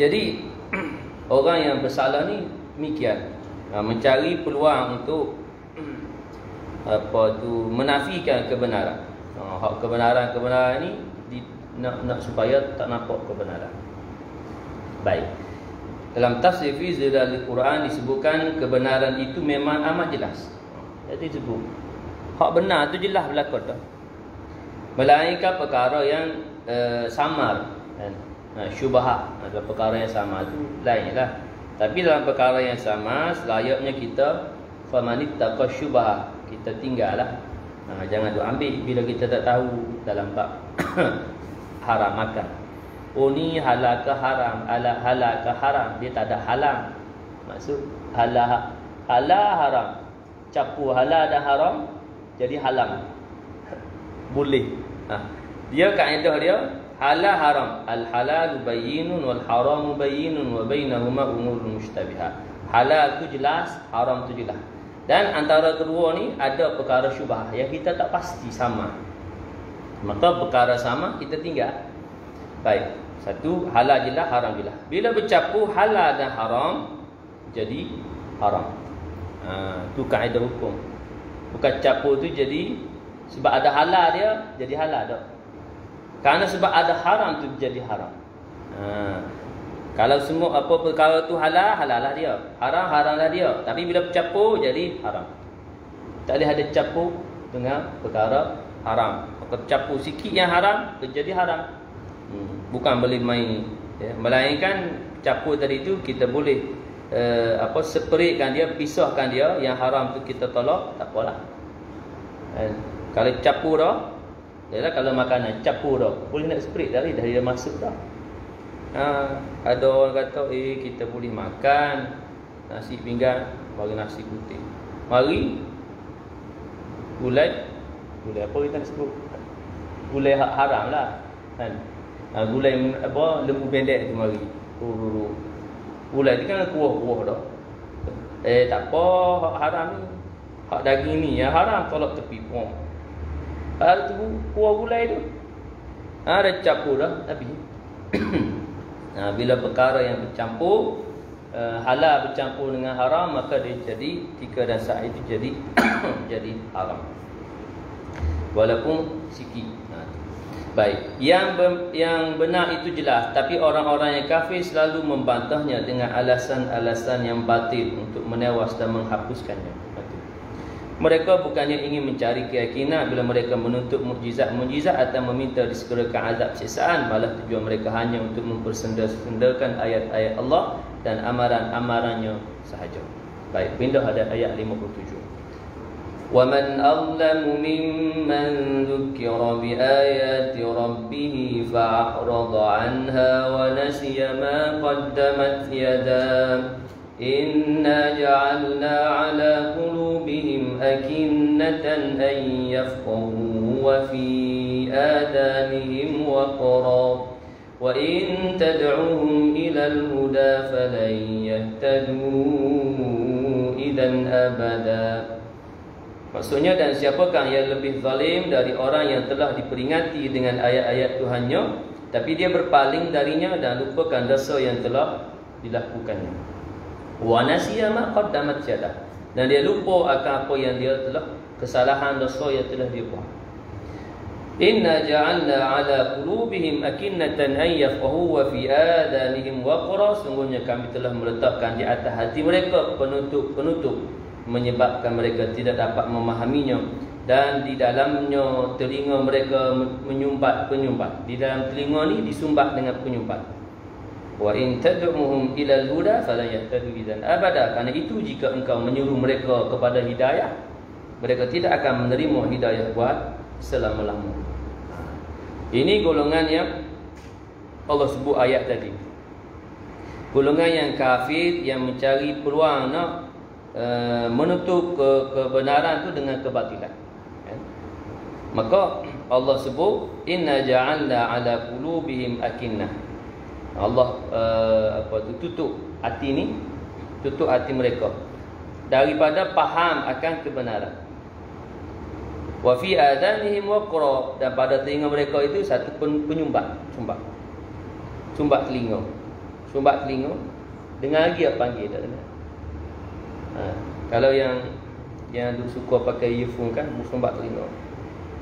Jadi orang yang bersalah ni demikian, mencari peluang untuk menafikan kebenaran. Hak kebenaran ni nak supaya tak nampak kebenaran. Baik. Dalam tafsir fi zilalil Quran disebutkan kebenaran itu memang amat jelas. Jadi sebut hak benar tu jelas berlaku dah. Melainkan perkara yang samar kan. Syubhat, ada perkara yang sama tu lainlah. Tapi dalam perkara yang sama selayaknya kita famanittaqa syubhat, kita tinggallah. Jangan tu ambil bila kita tak tahu dalam bab haram makan. Oh ni halal ke haram, halal ke haram, dia tak ada halang. Maksud halal haram, campur halal dan haram jadi halang. Boleh. Dia kaedah dia halal haram, al halal bayyinun wal haram bayyinun wa bainahuma umurun mushtabihat. Halal tu jelas, haram tu jelas. Dan antara kedua ni ada perkara syubhah yang kita tak pasti sama. Maka perkara sama kita tinggal. Baik. Satu, halal jelas, haram jelas. Bila bercampur halal dan haram jadi haram. Tu kaedah hukum. Bukan campur tu jadi sebab ada halal dia jadi halal tak. Kerana sebab ada haram tu jadi haram. Kalau semua apa perkara tu halal, halal lah dia. Haram, haram lah dia. Tapi bila bercampur jadi haram. Tak boleh ada campur dengan perkara haram. Kalau campur sikit yang haram jadi haram. Bukan boleh main, ya. Melainkan campur tadi tu kita boleh separatkan dia, pisahkan dia. Yang haram tu kita tolak, tak apalah. Kalau campur dah, yalah, kalau makanan campur dah, boleh nak separate dah dia masuk dah. Ada orang kata kita boleh makan nasi pinggan bagi nasi putih. Mari gulai apa kita nak sebut? Gulai haram lah kan. Gulai lembu pendek tu mari. Gulai ni kan kuah-kuah dah. Tak apa, hak haram ni. Hak daging ni yang haram tolak tepi pun. Hal tu kuah gulai tu. Dah campur dah tapi. Bila perkara yang bercampur, halal bercampur dengan haram, maka dia jadi tika dan sa' itu jadi jadi haram. Walaupun sikit. Baik, yang benar itu jelas, tapi orang-orang yang kafir selalu membantahnya dengan alasan-alasan yang batil untuk menewas dan menghapuskannya. Mereka bukannya ingin mencari keyakinan bila mereka menuntut mukjizat atau meminta disegerakan azab siksaan, malah tujuan mereka hanya untuk mempersenda-sendakan ayat-ayat Allah dan amaran-amarannya sahaja. Baik, pindah ada ayat 57. وَمَنْ أَظْلَمُ مِمَّنْ ذُكِّرَ بِآيَاتِ رَبِّهِ فَأَعْرَضَ عَنْهَا وَنَسِيَ مَا قَدَّمَتْ يَدَاهُ إِنَّا جَعَلْنَا عَلَى قُلُوبِهِمْ أَكِنَّةً أَنْ يَفْقَهُوهُ وَفِي آذَانِهِمْ وَقْرًا وَإِنْ تَدْعُوهُمْ إِلَى الْهُدَى فَلَنْ يَهْتَدُوا إِذًا أَبَدًا. Maksudnya, dan siapakah yang lebih zalim dari orang yang telah diperingati dengan ayat-ayat Tuhannya, tapi dia berpaling darinya dan lupakan dosa yang telah dilakukannya. Wa nasiya ma qaddamat yadah, dan dia lupa akan apa yang dia telah, kesalahan dosa yang telah dia buat. Inna ja'alna 'ala qulubihim akinnatan an yafqahu wa fi adanihim waqra, sungguhnya kami telah meletakkan di atas hati mereka penutup menyebabkan mereka tidak dapat memahaminya, dan di dalamnya telinga mereka menyumbat-penyumbat. Di dalam telinga ni disumbat dengan penyumbat. Wa in tad'uhum ila al-huda fala yahtadu idzan abada. Kerana itu jika engkau menyuruh mereka kepada hidayah, mereka tidak akan menerima hidayah buat selama-lamanya. Ini golongan yang Allah sebut ayat tadi. Golongan yang kafir, yang mencari peluang nak menutup kebenaran tu dengan kebatilan. Maka Allah sebut inna ja'alna 'ala qulubihim akinnah. Allah tutup hati ni, tutup hati mereka daripada faham akan kebenaran. Wa fi adanihim waqra, dan pada telinga mereka itu satu penyumbat, sumbat telinga. Dengar lagi apa panggil tak dengar. Kalau yang suka pakai earphone kan, sumbat telinga,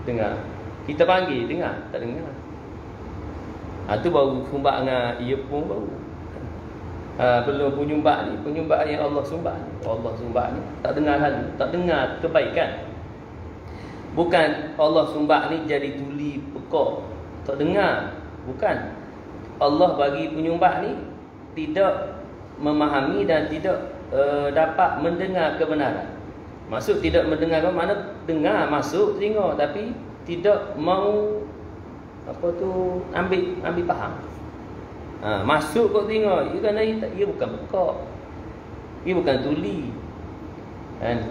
dengar. Kita panggil, dengar, tak dengar. Tu baru sumbat dengan earphone baru. Belum penyumbat yang Allah sumbat ni. Allah sumbat ni tak dengar lagi, tak dengar kebaikan. Bukan Allah sumbat ni jadi tuli pekak, tak dengar. Bukan. Allah bagi penyumbat ni tidak memahami dan tidak dapat mendengar kebenaran. Maksud tidak mendengar, mana dengar masuk telinga tapi tidak mau ambil faham. Masuk ke telinga, ia bukan pekak, ia bukan tuli.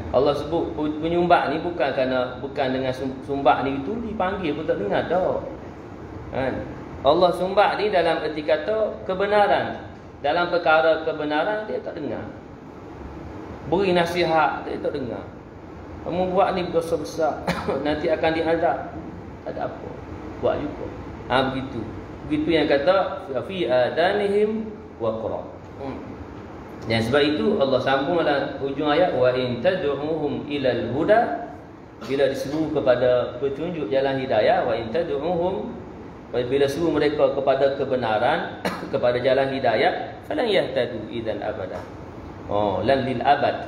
Allah sebut penyumbat ni bukan dengan sumbat ni tuli panggil pun tak dengar dah. Allah sumbat ni dalam erti kata kebenaran, dalam perkara kebenaran dia tak dengar. Beri nasihat dia tak dengar. Kamu buat ni dosa besar, nanti akan diazab. Tak ada apa, buat juga. Begitu yang kata fi adanihim waqra. Dan sebab itu Allah sambung dalam hujung ayat wa in tad'uhum ilal huda, bila disuruh kepada petunjuk jalan hidayah, wa in tad'uhum, bila suruh mereka kepada kebenaran, kepada jalan hidayah, falan yahtadu idzan abada. Lan lil abad,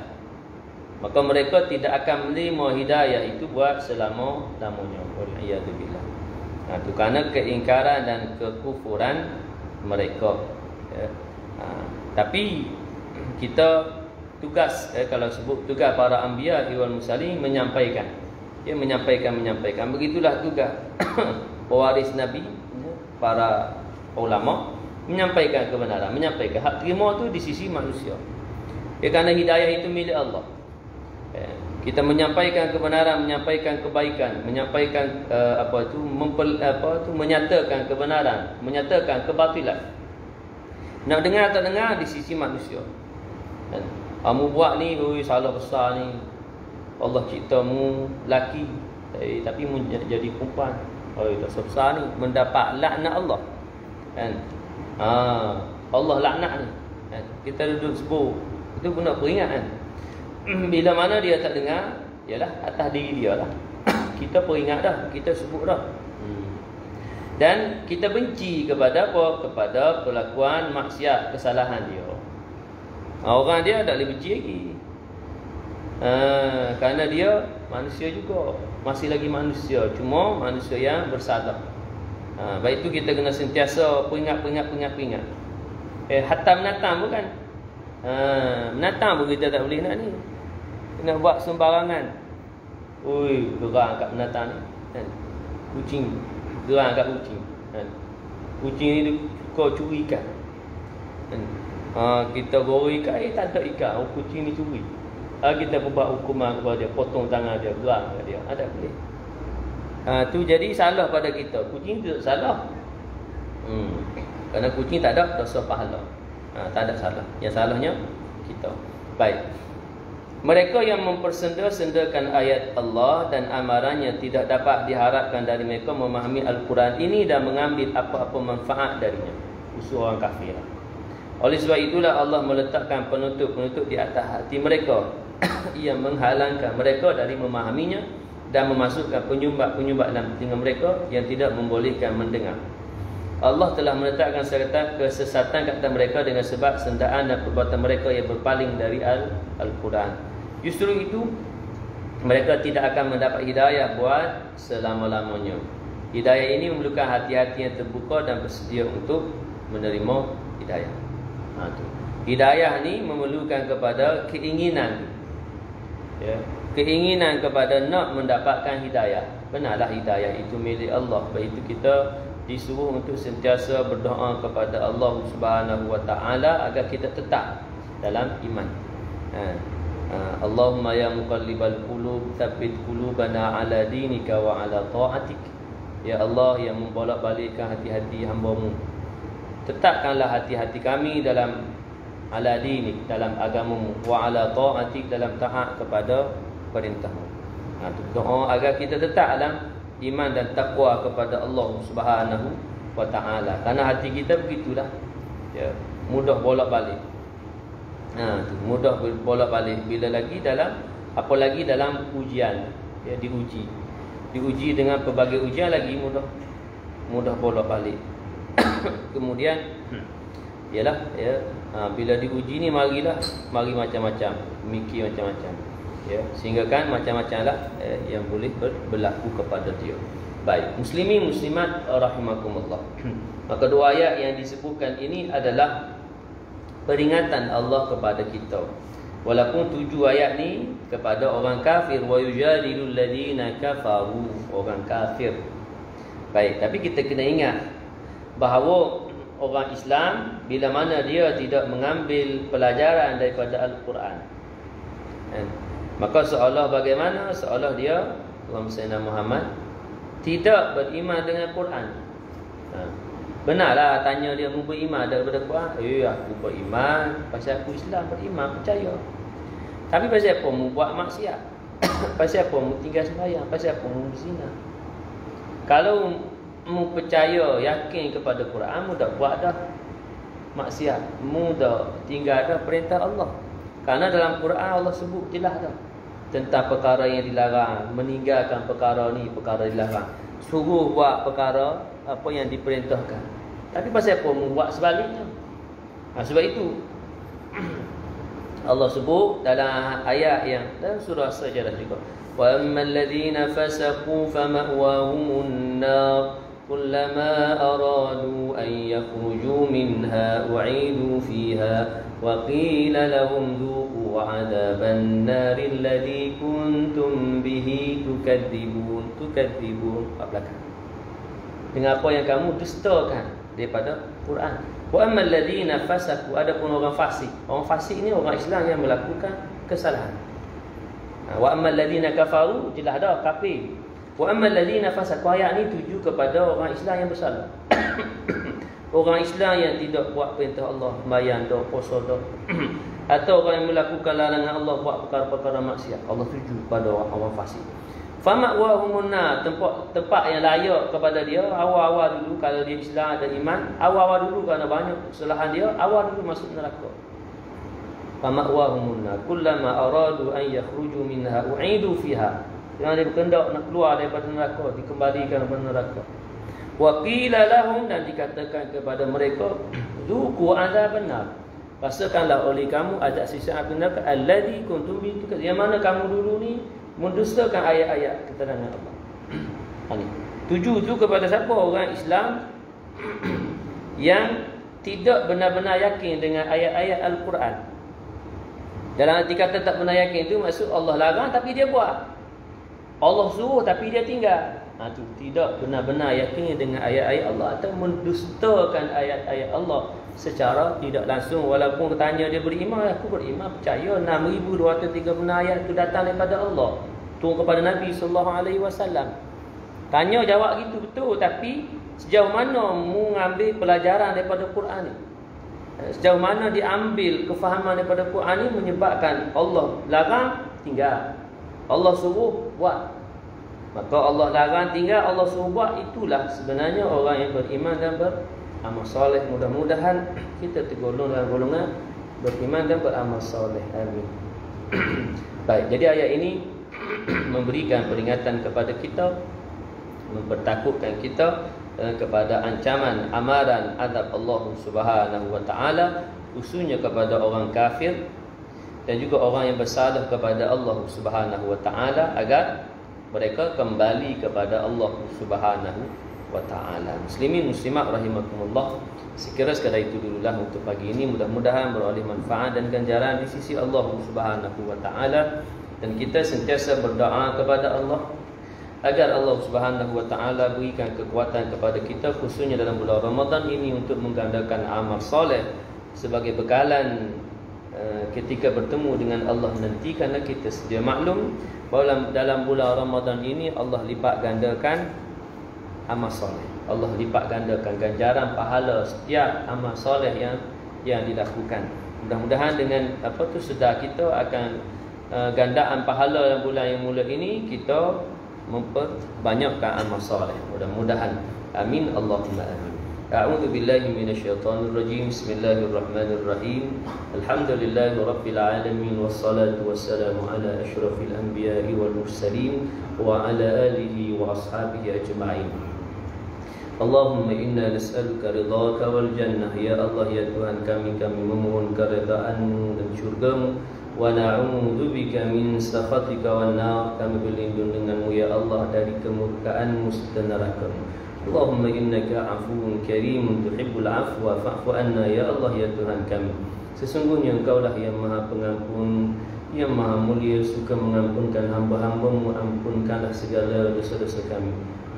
maka mereka tidak akan menerima hidayah itu buat selama-lamanya. Waliyadzubillah. Itu kerana keingkaran dan kekufuran mereka. Tapi kita tugas, kalau sebut tugas para anbiya wal mursalin, menyampaikan. Menyampaikan. Begitulah tugas pewaris Nabi, para ulama, menyampaikan kebenaran, menyampaikan hak terima tu di sisi manusia. Kerana hidayah itu milik Allah. Kita menyampaikan kebenaran, menyampaikan kebaikan, menyampaikan menyatakan kebenaran, menyatakan kebatilan. Nak dengar tak dengar di sisi manusia. Kamu buat ni, salah besar ni. Allah ciptamu laki, tapi jadi perempuan. Dosa besar ni, mendapat laknat Allah. Allah laknat ni. Kita duduk sebut, itu pun nak peringat kan. Bila mana dia tak dengar, ialah atas diri dia lah. Kita peringat dah, kita sebut dah. Dan kita benci kepada apa? Kepada perlakuan maksiat, kesalahan dia. Orang dia tak boleh benci lagi. Kerana dia manusia juga, masih lagi manusia, cuma manusia yang bersalah. Baik itu kita kena sentiasa peringat. Hatam natam bukan? Binatang pun kita tak boleh nak ni. Nak buat sembarangan. Oi, gerak kat binatang ni. Kan? Kucing gerak kat kucing. Kan? Kucing ni dia suka curi ikan. Kan? Kita goreng ikan, tak ada ikan. Kucing ni curi. Kita buat hukuman kepada dia, potong tangan dia, gerak kat dia. Tak boleh. Tu jadi salah pada kita. Kucing tu tak salah. Kerana kucing tak ada dosa pahala. Tak ada salah. Yang salahnya kita. Baik. Mereka yang mempersenda-sendakan ayat Allah dan amarannya tidak dapat diharapkan dari mereka memahami Al-Quran ini dan mengambil apa-apa manfaat darinya. Usul orang kafir. Oleh sebab itulah Allah meletakkan penutup-penutup di atas hati mereka yang menghalangkan mereka dari memahaminya dan memasukkan penyumbat-penyumbat dalam telinga mereka yang tidak membolehkan mendengar. Allah telah meletakkan serta kesesatan kata mereka dengan sebab sendaan dan perbuatan mereka yang berpaling dari Al-Quran. Justru itu mereka tidak akan mendapat hidayah buat selama-lamanya. Hidayah ini memerlukan hati-hati yang terbuka dan bersedia untuk menerima hidayah. Hidayah ni memerlukan kepada keinginan. Ya, keinginan kepada nak mendapatkan hidayah. Benarlah hidayah itu milik Allah. Sebab itu kita disuruh untuk sentiasa berdoa kepada Allah Subhanahu Wa Taala agar kita tetap dalam iman. Allahumma ya muqallibal qulub tsabbit qulubana ala dinika wa ala ta'atik. Ya Allah yang membolak-balikkan hati-hati hamba-Mu, tetapkanlah hati-hati kami dalam ala dinik, dalam agama-Mu, wa ala ta'atik, dalam taat kepada perintah-Mu. Doa agar kita tetap dalam iman dan takwa kepada Allah Subhanahu Wa Taala. Karena hati kita begitulah. Ya, mudah bolak-balik. Mudah bolak-balik bila lagi dalam, apalagi dalam ujian, ya, diuji dengan pelbagai ujian lagi mudah bolak-balik. Kemudian ialah ya, bila diuji ni mari macam-macam, mikir macam-macam, ya, sehingga kan macam-macamlah yang boleh berlaku kepada dia. Baik, muslimin muslimat rahimakumullah. Maka dua ayat yang disebutkan ini adalah peringatan Allah kepada kita. Walaupun 7 ayat ni kepada orang kafir, wa yujadilul ladina kafaru, orang kafir. Baik, tapi kita kena ingat bahawa orang Islam bila mana dia tidak mengambil pelajaran daripada Al-Quran, maka seolah bagaimana? Seolah dia, Allahumma salli ala Muhammad, tidak beriman dengan Quran. Benarlah tanya dia, mu beriman daripada Quran? Aku beriman, pasal aku Islam, beriman, percaya. Tapi pasal apa mu buat maksiat? Pasal apa mu tinggal sembahyang? Pasal apa mu berzina? Kalau mu percaya, yakin kepada Quran, mu dah buat dah maksiat, mu dah tinggal dah perintah Allah. Kerana dalam Quran Allah sebut jelas dah tentang perkara yang dilarang, meninggalkan perkara ni, perkara dilarang, suruh buat perkara apa yang diperintahkan. Tapi pasal apa membuat sebaliknya? Sebab itu Allah sebut dalam ayat yang dalam surah Sajadah juga, wa ammal ladzina fasaqu fama'wahumun nar kullama aradu an yakhruju minha u'idu fiha wa qila lahum dhuqu 'adzaban nar alladzi kuntum bihi tukadzibun. Dengan apa yang kamu dustakan daripada Quran. Wa ammal ladzina fasaku, adapun orang fasik. Orang fasik ni orang Islam yang melakukan kesalahan. Wa ammal ladzina kafaru, jelas dah kafir. Wa ammal ladzina fasaku, ayat ni tuju kepada orang Islam yang bersalah. Orang Islam yang tidak buat perintah Allah, sembahyang dah, puasa dah, atau orang yang melakukan larangan Allah, buat perkara-perkara maksiat, Allah tuju kepada orang fasik. Fama'wahumun nar, tempat yang layak kepada dia awal-awal dulu. Kalau dia Islam dan iman, awal-awal dulu kerana banyak kesalahan dia, awal dulu masuk neraka. Fama'wahumun nar kullama aradu an yakhruju minha u'idu fiha. Jangan dia berkendak nak keluar daripada neraka, dikembalikan kepada neraka. Wa qila lahum, dan dikatakan kepada mereka, dzuqu adzaban nar, rasakanlah oleh kamu azab siksa api neraka alladzi kuntum bihi tukadzibun, yang mana kamu dulu ni mendustakan ayat-ayat keterangan Allah. Ini tuju tu kepada siapa? Orang Islam yang tidak benar-benar yakin dengan ayat-ayat Al-Quran. Dalam arti kata tak pernah yakin itu maksud Allah larang tapi dia buat. Allah suruh tapi dia tinggal. Tu tidak benar-benar yakin dengan ayat-ayat Allah atau mendustakan ayat-ayat Allah secara tidak langsung. Walaupun tanya dia beriman, aku beriman, percaya 6,236 ayat itu datang daripada Allah, turun kepada Nabi SAW. Tanya jawab gitu betul, tapi sejauh mana mu ngambil pelajaran daripada Quran ni? Sejauh mana diambil kefahaman daripada Quran ni menyebabkan Allah larang tinggal, Allah suruh buat. Maka Allah larang tinggal, Allah suruh buat. Itulah sebenarnya orang yang beriman dan beramal soleh. Mudah-mudahan kita tergolong dalam golongan beriman dan beramal soleh. Amin. Baik, jadi ayat ini memberikan peringatan kepada kita, mempertakutkan kita kepada ancaman amaran azab Allah Subhanahu wa taala, khususnya kepada orang kafir dan juga orang yang bersalah kepada Allah Subhanahu wa taala, agar mereka kembali kepada Allah Subhanahu wa taala. Muslimin muslimat rahimakumullah, sekira sekadar itu dululah untuk pagi ini. Mudah-mudahan beroleh manfaat dan ganjaran di sisi Allah Subhanahu wa taala, dan kita sentiasa berdoa kepada Allah agar Allah Subhanahu wa taala berikan kekuatan kepada kita, khususnya dalam bulan Ramadan ini, untuk menggandakan amal soleh sebagai bekalan ketika bertemu dengan Allah nanti. Kerana kita sedia maklum bahawa dalam bulan Ramadan ini Allah lipat gandakan amal soleh. Allah lipat gandakan ganjaran pahala setiap amal soleh yang dilakukan. Mudah-mudahan dengan sedar kita akan gandaan pahala dalam bulan yang mula ini, kita memperbanyakkan amal soleh. Mudah-mudahan. Amin. Allahumma amin. A'udzu billahi minasyaitonir rajim. Bismillahirrahmanirrahim. Alhamdulillahi rabbil alamin, wassalatu wassalamu ala asyrafil anbiya'i wal mursalin wa ala alihi wa ashabihi ajma'in. Allahumma inna nas'aluka ridhaka wal jannah. Ya Allah, ya Tuhan kami memohon keridaan dan syurga-Mu. Wa na'udzubika min sakhatika wan nar. Kami berlindung denganmu ya Allah dari kemurkaan-Mu serta neraka-Mu. Allahumma innaka afuwun karimun tuhibbul afwa fa'fu anna. Ya Allah, ya Tuhan kami, sesungguhnya Engkau lah yang Maha Pengampun, yang Maha Mulia, suka mengampunkan hamba-hamba-Mu. Ampunkanlah segala dosa-dosa kami.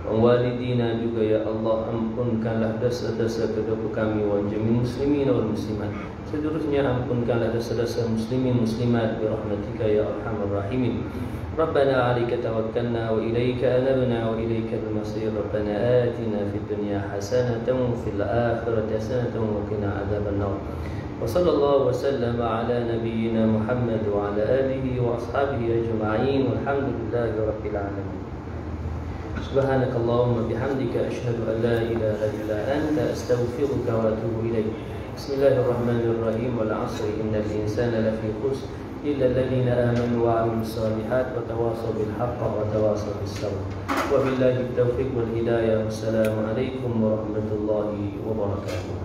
Walidina juga ya Allah, ampunkanlah dosa-dosa kedua kami. Wa jami'il muslimin wal muslimat, seterusnya ampunkanlah dosa-dosa muslimin muslimat bi rahmatika ya arhamar rahimin. Rabbana 'alaika tawakkalna wa ilaika anabna wa ilaikal masir. Rabbana atina fid dunya hasanatan wa fil akhirati hasanatan wa qina adzabannar. Wa sallallahu wa sallama ala nabiyyina Muhammad wa ala alihi wa ashabihi ajma'in. Walhamdulillahi rabbil alamin. Subhanakallahumma bihamdika asyhadu an la ilaha illa anta astaghfiruka wa atubu ilaik. Bismillahirrahmanirrahim. Wal 'asri innal insana lafi khusr illa alladhina amanu wa 'amilus solihat wa tawassaw bil haqqi wa tawassaw bis sabr. Wa billahi taufiq wal hidayah. Wassalamu alaikum warahmatullahi wabarakatuh.